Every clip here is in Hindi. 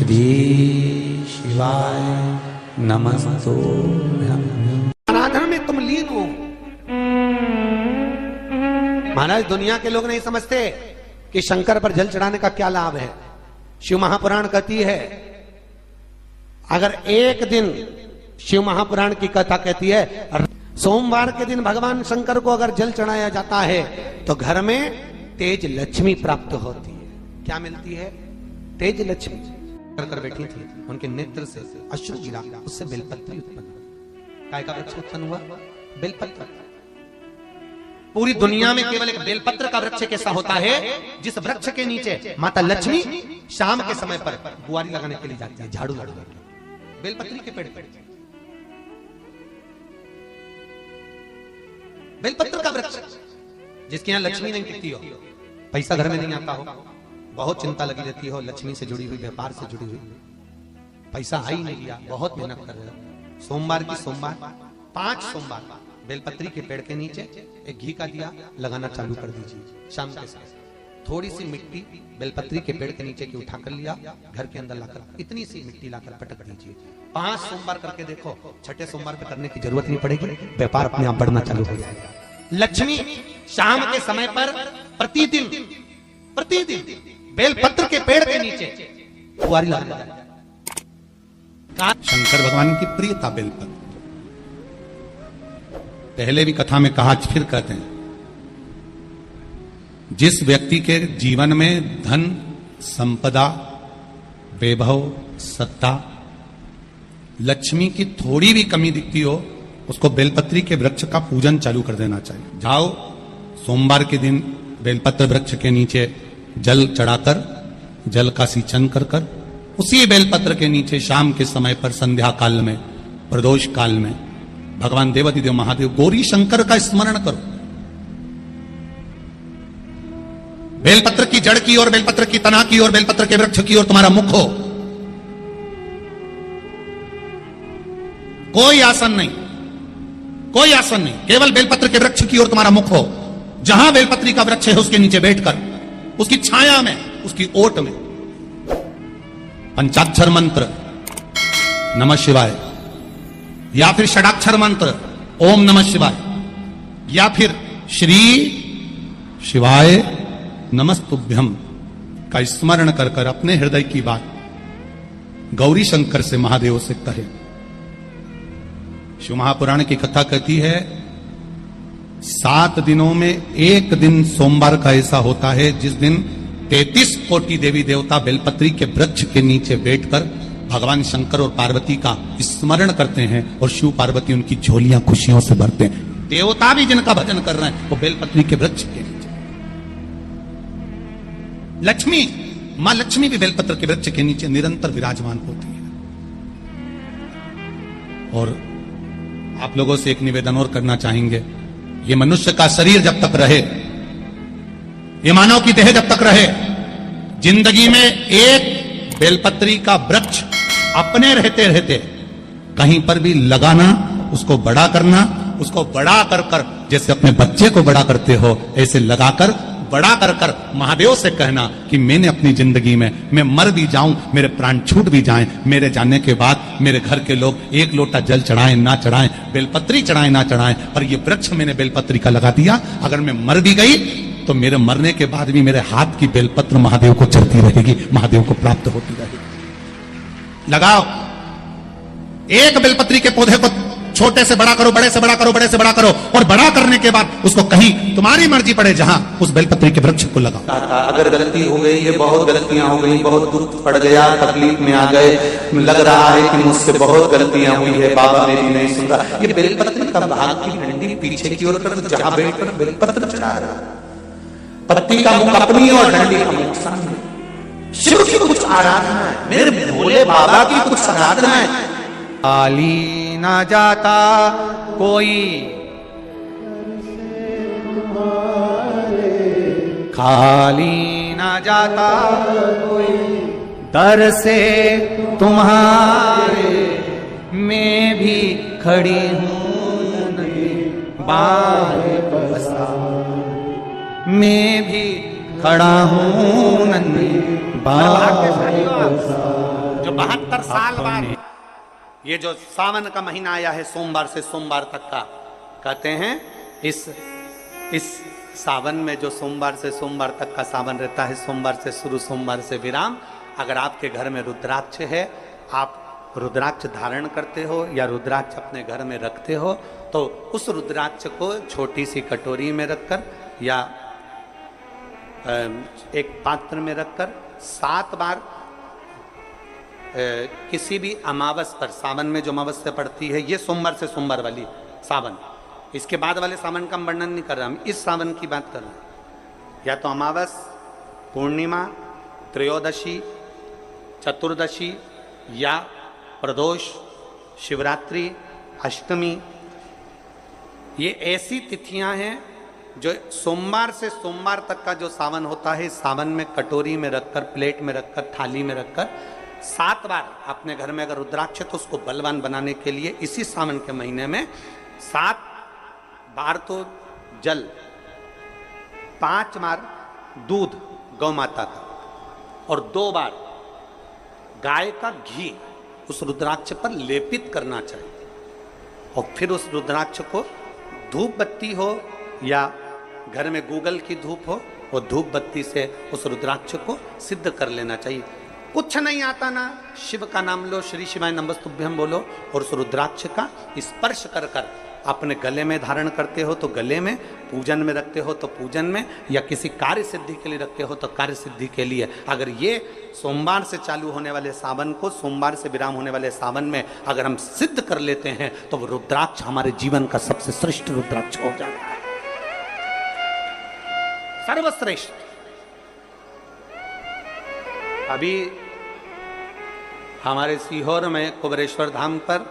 श्री शिवाय नमस्तो। आराधना में तुम लीन हो। महाराज दुनिया के लोग नहीं समझते कि शंकर पर जल चढ़ाने का क्या लाभ है। शिव महापुराण कहती है, अगर एक दिन शिव महापुराण की कथा कहती है सोमवार के दिन भगवान शंकर को अगर जल चढ़ाया जाता है तो घर में तेज लक्ष्मी प्राप्त होती है। क्या मिलती है? तेज लक्ष्मी। कर बैठी थी, उनके नेत्र से अश्रु गिरा, उससे बेलपत्र उत्पन्न हुआ। काय का वृक्ष उत्पन्न हुआ? बेलपत्र। पूरी दुनिया में केवल एक बेलपत्र का वृक्ष कैसा होता है जिस वृक्ष के नीचे माता लक्ष्मी शाम के समय पर बुआरी लगाने के लिए जाती है, झाड़ू लगाने। बेलपत्री के पेड़ पे बेलपत्र का वृक्ष, जिसके यहां लक्ष्मी नहीं टिकती हो, पैसा घर में नहीं आता हो, बहुत चिंता लगी रहती हो, लक्ष्मी से जुड़ी हुई, व्यापार से जुड़ी हुई, पैसा आ ही नहीं लिया, बहुत मेहनत कर रहे हो। सोमवार की सोमवार 5 सोमवार बेलपत्री के पेड़ के नीचे एक घी का दिया लगाना चालू कर दीजिए। शाम के समय थोड़ी सी मिट्टी बेलपत्री के पेड़ के नीचे की उठा कर लिया, घर के अंदर लाकर इतनी सी मिट्टी लाकर पटक दीजिए। 5 सोमवार करके देखो, छठे सोमवार पे करने की जरूरत नहीं पड़ेगी, व्यापार अपने आप बढ़ना चालू हो जाएगा। लक्ष्मी शाम के समय पर प्रतिदिन बेलपत्र के पेड़ के नीचे बुआरी लगाने जाए। शंकर भगवान की प्रियता बेलपत्र। पहले भी कथा में कहा, फिर कहते हैं, जिस व्यक्ति के जीवन में धन, संपदा, वैभव, सत्ता, लक्ष्मी की थोड़ी भी कमी दिखती हो, उसको बेलपत्री के वृक्ष का पूजन चालू कर देना चाहिए। जाओ सोमवार के दिन बेलपत्र वृक्ष के नीचे जल चढ़ाकर, जल का सिंचन कर कर, उसी बेलपत्र के नीचे शाम के समय पर संध्या काल में, प्रदोष काल में भगवान देवाधिदेव महादेव गौरी शंकर का स्मरण करो। बेलपत्र की जड़ की ओर, बेलपत्र की तना की ओर, बेलपत्र के वृक्ष की ओर तुम्हारा मुख हो। कोई आसन नहीं, कोई आसन नहीं, केवल बेलपत्र के वृक्ष की ओर तुम्हारा मुख हो। जहां बेलपत्री का वृक्ष है उसके नीचे बैठकर, उसकी छाया में, उसकी ओट में पंचाक्षर मंत्र नमः शिवाय, या फिर षडाक्षर मंत्र ओम नमः शिवाय, या फिर श्री शिवाय नमस्तुभ्यम का स्मरण कर कर अपने हृदय की बात गौरी शंकर से, महादेव से कहे। शिव महापुराण की कथा कहती है, 7 दिनों में एक दिन सोमवार का ऐसा होता है जिस दिन 33 कोटि देवी देवता बेलपत्री के वृक्ष के नीचे बैठकर भगवान शंकर और पार्वती का स्मरण करते हैं और शिव पार्वती उनकी झोलियां खुशियों से भरते हैं। देवता भी जिनका भजन कर रहे हैं वो बेलपत्री के वृक्ष के नीचे। लक्ष्मी, मां लक्ष्मी भी बेलपत्र के वृक्ष के नीचे निरंतर विराजमान होती है। और आप लोगों से एक निवेदन और करना चाहेंगे, ये मनुष्य का शरीर जब तक रहे, ये मानव की देह जब तक रहे, जिंदगी में एक बेलपत्री का वृक्ष अपने रहते रहते कहीं पर भी लगाना, उसको बड़ा करना, उसको बड़ा कर कर जैसे अपने बच्चे को बड़ा करते हो ऐसे लगाकर बड़ा कर कर महादेव से कहना कि मैंने अपनी जिंदगी में, मैं मर भी जाऊं, मेरे प्राण छूट भी जाएं, मेरे जाने के बाद मेरे घर के लोग एक लोटा जल चढ़ाएं ना चढ़ाएं, बेलपत्री चढ़ाएं ना चढ़ाएं, पर ये वृक्ष मैंने बेलपत्री का लगा दिया, अगर मैं मर भी गई तो मेरे मरने के बाद भी मेरे हाथ की बेलपत्र महादेव को चढ़ती रहेगी, महादेव को प्राप्त होती रहेगी। लगाओ, एक बेलपत्री के पौधे को छोटे से बड़ा करो, बड़े से बड़ा करो, बड़े से बड़ा करो, और बड़ा करने के बाद उसको कहीं तुम्हारी मर्जी पड़े जहां, उस बेलपत्री के वृक्ष को लगाओ। अगर गलती हो गई, ये बहुत गलतियां हो गई, बहुत दुख पड़ गया, तकलीफ में आ गए, लग रहा है कि मुझसे बहुत गलतियां हुई है, बाबा मेरी नहीं सुन रहा, ये बेलपत्री का भाग की डंडी पीछे की ओर कर, जहां बैठकर बेलपत्र चढ़ा रहा, पत्ती का मुख अपनी और डंडी का मुख सामने। शिव की कुछ आराधना है, मेरे भोले बाबा की कुछ आराधना है। खाली ना जाता कोई, खाली ना जाता कोई, दर से तुम्हारे मैं भी खड़ी हूं नहीं, बाहें पसार मैं भी खड़ा हूं नन्ही बाहें पसार। 72 साल बाद ये जो सावन का महीना आया है, सोमवार से सोमवार तक का, कहते हैं इस सावन में जो सोमवार से सोमवार तक का सावन रहता है, सोमवार से शुरू सोमवार से विराम, अगर आपके घर में रुद्राक्ष है, आप रुद्राक्ष धारण करते हो या रुद्राक्ष अपने घर में रखते हो, तो उस रुद्राक्ष को छोटी सी कटोरी में रखकर या एक पात्र में रखकर 7 बार किसी भी अमावस पर, सावन में जो अमावस्या पड़ती है, ये सोमवार से सोमवार वाली सावन, इसके बाद वाले सावन का हम वर्णन नहीं कर रहा, हम इस सावन की बात कर रहे हैं। या तो अमावस, पूर्णिमा, त्रयोदशी, चतुर्दशी या प्रदोष, शिवरात्रि, अष्टमी, ये ऐसी तिथियां हैं जो सोमवार से सोमवार तक का जो सावन होता है, सावन में कटोरी में रखकर, प्लेट में रखकर, थाली में रखकर 7 बार अपने घर में अगर रुद्राक्ष, तो उसको बलवान बनाने के लिए इसी सावन के महीने में 7 बार तो जल, 5 बार दूध गौ माता का और 2 बार गाय का घी उस रुद्राक्ष पर लेपित करना चाहिए। और फिर उस रुद्राक्ष को धूप बत्ती हो या घर में गूगल की धूप हो, वो धूप बत्ती से उस रुद्राक्ष को सिद्ध कर लेना चाहिए। कुछ नहीं आता ना, शिव का नाम लो, श्री शिवाय नमस्तुभ्यम बोलो और उस रुद्राक्ष का स्पर्श कर कर अपने गले में धारण करते हो तो गले में, पूजन में रखते हो तो पूजन में, या किसी कार्य सिद्धि के लिए रखते हो तो कार्य सिद्धि के लिए। अगर ये सोमवार से चालू होने वाले सावन को, सोमवार से विराम होने वाले सावन में अगर हम सिद्ध कर लेते हैं, तो वो रुद्राक्ष हमारे जीवन का सबसे श्रेष्ठ रुद्राक्ष हो जाता है, सर्वश्रेष्ठ। अभी हमारे सीहोर में कुबेरेश्वर धाम पर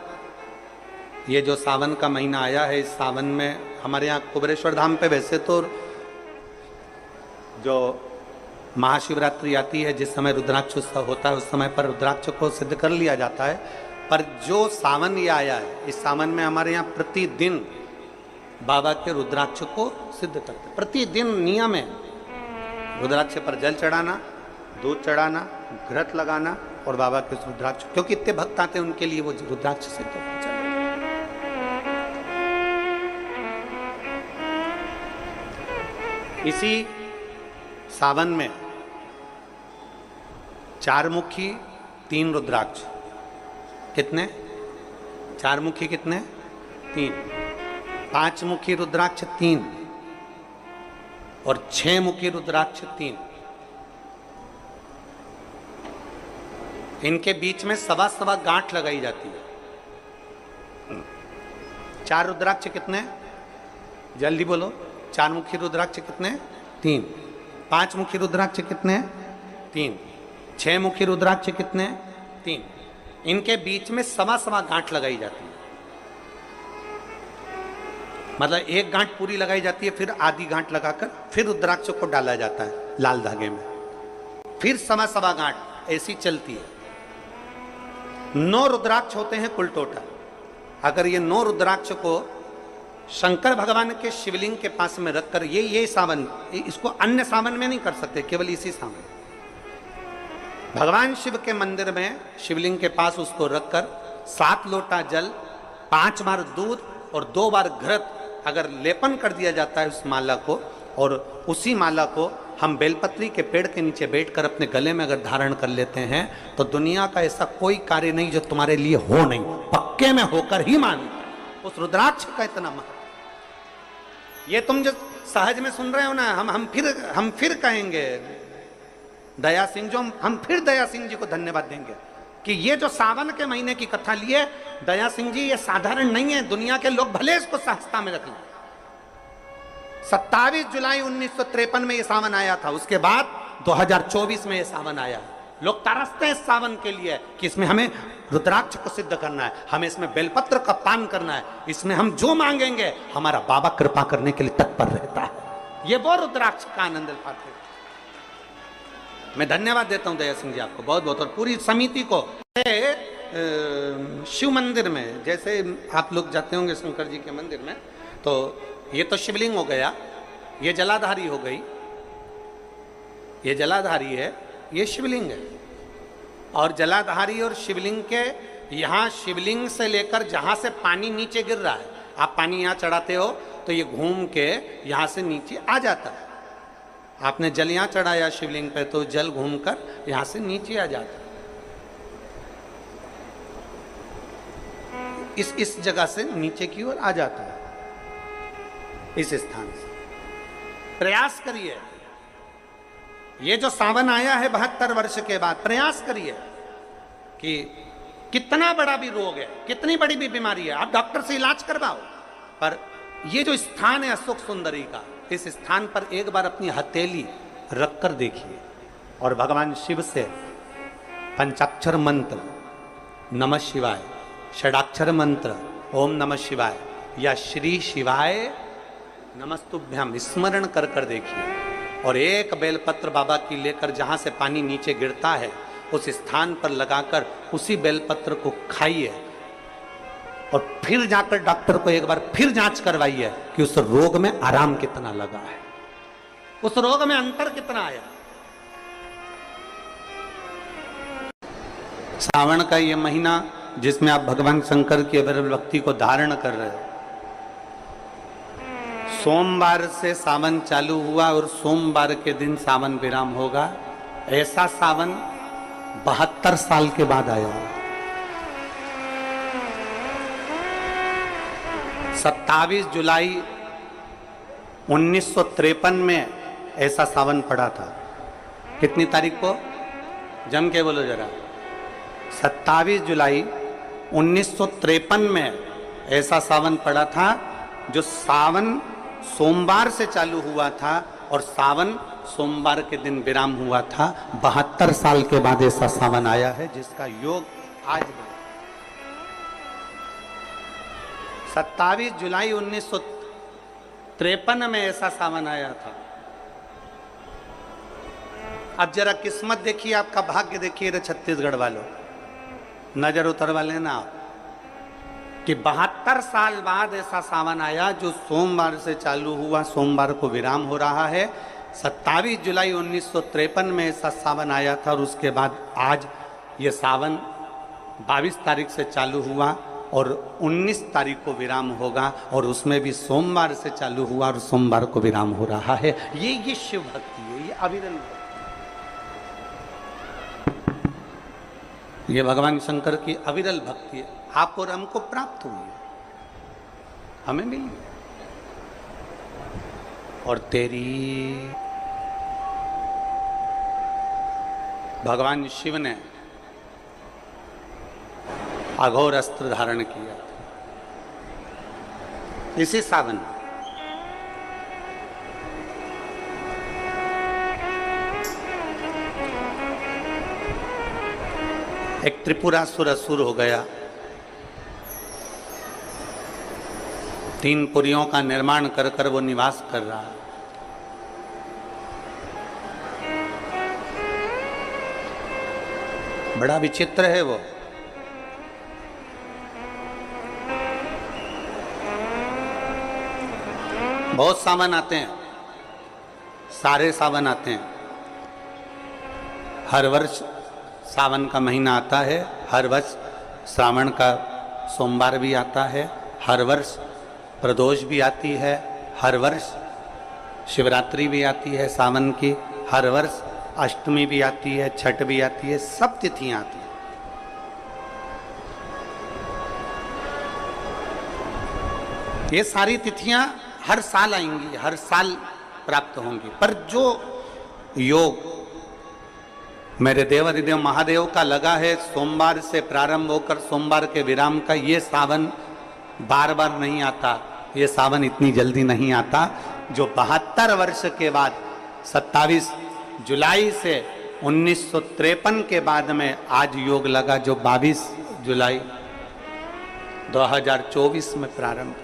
ये जो सावन का महीना आया है, इस सावन में हमारे यहाँ कुबेरेश्वर धाम पे वैसे तो जो महाशिवरात्रि आती है, जिस समय रुद्राक्ष उत्सव होता है, उस समय पर रुद्राक्ष को सिद्ध कर लिया जाता है। पर जो सावन ये आया है, इस सावन में हमारे यहाँ प्रतिदिन बाबा के रुद्राक्ष को सिद्ध करते हैं। प्रतिदिन नियम है रुद्राक्ष पर जल चढ़ाना, दूध चढ़ाना, घृत लगाना और बाबा के रुद्राक्ष, क्योंकि इतने भक्त आते हैं उनके लिए वो रुद्राक्ष सिद्ध होता है। इसी सावन में 4 मुखी 3 रुद्राक्ष, कितने? 4 मुखी कितने? 3। 5 मुखी रुद्राक्ष 3 और 6 मुखी रुद्राक्ष 3। इनके बीच में सवा गांठ लगाई जाती है। 4 रुद्राक्ष कितने? जल्दी बोलो। 4 मुखी रुद्राक्ष कितने? 3। 5 मुखी रुद्राक्ष कितने? 3। 6 मुखी रुद्राक्ष कितने? 3। इनके बीच में सवा गांठ लगाई जाती है। मतलब एक गांठ पूरी लगाई जाती है, फिर आधी गांठ लगाकर फिर रुद्राक्ष को डाला जाता है लाल धागे में, फिर सवा गांठ ऐसी चलती है। 9 रुद्राक्ष होते हैं कुल टोटल। अगर ये 9 रुद्राक्ष को शंकर भगवान के शिवलिंग के पास में रखकर, ये सावन, इसको अन्य सावन में नहीं कर सकते, केवल इसी सावन भगवान शिव के मंदिर में शिवलिंग के पास उसको रखकर 7 लोटा जल, 5 बार दूध और 2 बार घृत अगर लेपन कर दिया जाता है उस माला को, और उसी माला को हम बेलपत्री के पेड़ के नीचे बैठकर अपने गले में अगर धारण कर लेते हैं, तो दुनिया का ऐसा कोई कार्य नहीं जो तुम्हारे लिए हो नहीं, पक्के में होकर ही मानता। उस रुद्राक्ष का इतना महत्व, ये तुम जो सहज में सुन रहे हो ना, हम फिर कहेंगे दया सिंह, जो हम फिर दया सिंह जी को धन्यवाद देंगे कि ये जो सावन के महीने की कथा लिए दया सिंह जी, ये साधारण नहीं है। दुनिया के लोग भले इसको सहजता में रख लें। 27 जुलाई 1953 में ये सावन आया था, उसके बाद 2024 में ये सावन आया। लोग तरसते हैं इस सावन के लिए कि इसमें हमें रुद्राक्ष को सिद्ध करना है, हमें इसमें बेलपत्र का पान करना है, इसमें हम जो मांगेंगे हमारा बाबा कृपा करने के लिए तत्पर रहता है। ये वो रुद्राक्ष का आनंद पाते हैं। मैं धन्यवाद देता हूं दया सिंह जी आपको बहुत बहुत, और पूरी समिति को। शिव मंदिर में जैसे आप लोग जाते होंगे शंकर जी के मंदिर में, तो ये तो शिवलिंग हो गया, ये जलाधारी हो गई, ये जलाधारी है, ये शिवलिंग है। और जलाधारी और शिवलिंग के यहाँ शिवलिंग से लेकर जहाँ से पानी नीचे गिर रहा है, आप पानी यहाँ चढ़ाते हो तो ये घूम के यहाँ से नीचे आ जाता है। आपने जल यहाँ चढ़ाया शिवलिंग पे तो जल घूमकर यहाँ से नीचे आ जाता है। इस जगह से नीचे की ओर आ जाता है, इस स्थान से। प्रयास करिए, ये जो सावन आया है 72 वर्ष के बाद, प्रयास करिए कि कितना बड़ा भी रोग है, कितनी बड़ी भी बीमारी है, आप डॉक्टर से इलाज करवाओ, पर ये जो स्थान है अशोक सुंदरी का, इस स्थान पर एक बार अपनी हथेली रखकर देखिए और भगवान शिव से पंचाक्षर मंत्र नमः शिवाय, षडाक्षर मंत्र ओम नमः शिवाय या श्री शिवाय नमस्तुभ्यम स्मरण कर कर देखिए और एक बेलपत्र बाबा की लेकर जहां से पानी नीचे गिरता है उस स्थान पर लगाकर उसी बेलपत्र को खाइए और फिर जाकर डॉक्टर को एक बार फिर जांच करवाइए कि उस रोग में आराम कितना लगा है, उस रोग में अंतर कितना आया। सावन का ये महीना जिसमें आप भगवान शंकर की अविरल भक्ति को धारण कर रहे हो, सोमवार से सावन चालू हुआ और सोमवार के दिन सावन विराम होगा। ऐसा सावन 72 साल के बाद आया। 27 जुलाई 1953 में ऐसा सावन पड़ा था। कितनी तारीख को? जम के बोलो जरा। 27 जुलाई 1953 में ऐसा सावन पड़ा था जो सावन सोमवार से चालू हुआ था और सावन सोमवार के दिन विराम हुआ था। 72 साल के बाद ऐसा सावन आया है जिसका योग आज है। 27 जुलाई 1953 में ऐसा सावन आया था। अब जरा किस्मत देखिए, आपका भाग्य देखिए रे छत्तीसगढ़ वालों, नजर उतरवा लेना आप कि 72 साल बाद ऐसा सावन आया जो सोमवार से चालू हुआ, सोमवार को विराम हो रहा है। 27 जुलाई 1953 में ऐसा सावन आया था और उसके बाद आज ये सावन 22 तारीख से चालू हुआ और 19 तारीख को विराम होगा और उसमें भी सोमवार से चालू हुआ और सोमवार को विराम हो रहा है। ये शिव भक्ति है, ये अविरल भक्ति, ये भगवान शंकर की अविरल भक्ति है। आप और हमको प्राप्त हुई है, हमें मिली और तेरी भगवान शिव ने अघोर अस्त्र धारण किया इसी सावन में। एक त्रिपुरासुर असुर हो गया, 3 पुरियों का निर्माण कर कर वो निवास कर रहा है। बड़ा विचित्र है वो। बहुत सावन आते हैं, सारे सावन आते हैं। हर वर्ष सावन का महीना आता है, हर वर्ष श्रावण का सोमवार भी आता है, हर वर्ष प्रदोष भी आती है, हर वर्ष शिवरात्रि भी आती है सावन की, हर वर्ष अष्टमी भी आती है, छठ भी आती है, सब तिथियां आती हैं। ये सारी तिथियां हर साल आएंगी, हर साल प्राप्त होंगी, पर जो योग मेरे देवाधिदेव महादेव का लगा है सोमवार से प्रारंभ होकर सोमवार के विराम का, ये सावन बार बार नहीं आता, ये सावन इतनी जल्दी नहीं आता। जो 72 वर्ष के बाद 27 जुलाई से 1953 के बाद में आज योग लगा, जो 22 जुलाई 2024 में प्रारंभ